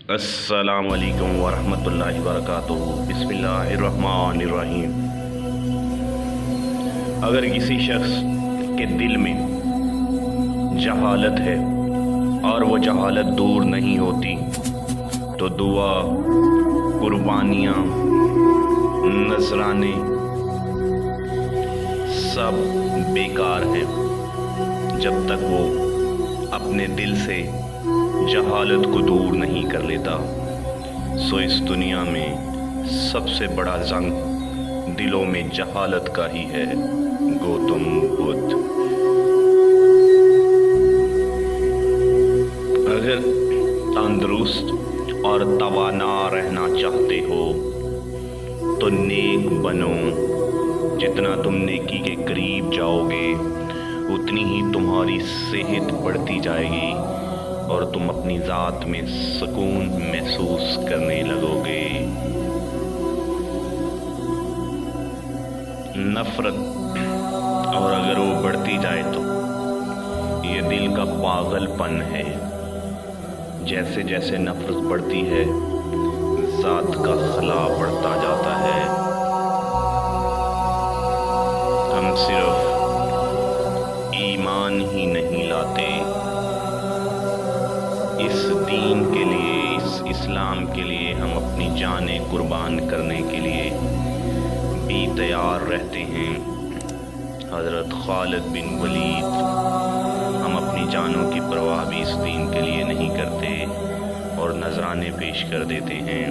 السلام علیکم ورحمۃ اللہ وبرکاتہ۔ بسم اللہ الرحمن الرحیم۔ اگر کسی شخص کے دل میں جہالت ہے اور وہ جہالت دور نہیں ہوتی تو دعا، قربانیاں، نذرانے سب بیکار ہیں جب تک وہ اپنے دل سے جہالت کو دور نہیں کر لیتا۔ سو اس دنیا میں سب سے بڑا زنگ دلوں میں جہالت کا ہی ہے۔ گوتم بدھ۔ اگر تندرست اور توانا رہنا چاہتے ہو تو نیک بنو۔ جتنا تم نیکی کے قریب جاؤ گے اتنی ہی تمہاری صحت بڑھتی جائے گی اور تم اپنی ذات میں سکون محسوس کرنے لگو گے۔ نفرت اور اگر وہ بڑھتی جائے تو یہ دل کا پاگل پن ہے۔ جیسے جیسے نفرت بڑھتی ہے ذات کا خلا بڑھتا جاتا ہے۔ ہم صرف ایمان ہی نہیں لاتے، اس دین کے لیے، اس اسلام کے لیے ہم اپنی جانیں قربان کرنے کے لیے بھی تیار رہتے ہیں۔ حضرت خالد بن ولید، ہم اپنی جانوں کی پرواہ بھی اس دین کے لیے نہیں کرتے اور نذرانے پیش کر دیتے ہیں۔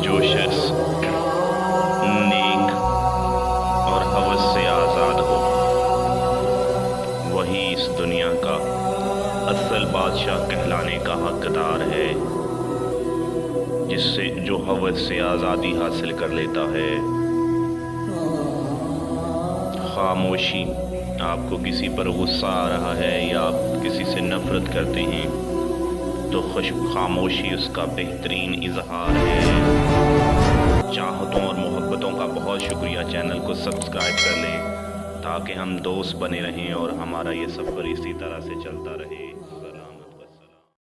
جو شخص نیک اور ہوس سے آزاد ہو وہی اس دنیا کا اصل بادشاہ کہلانے کا حقدار ہے، جس سے جو ہوس سے آزادی حاصل کر لیتا ہے۔ خاموشی، آپ کو کسی پر غصہ آ رہا ہے یا آپ کسی سے نفرت کرتے ہیں تو خاموشی اس کا بہترین اظہار ہے۔ چاہتوں اور محبتوں کا بہت شکریہ۔ چینل کو سبسکرائب کر لیں تاکہ ہم دوست بنے رہیں اور ہمارا یہ سفر اسی طرح سے چلتا رہے۔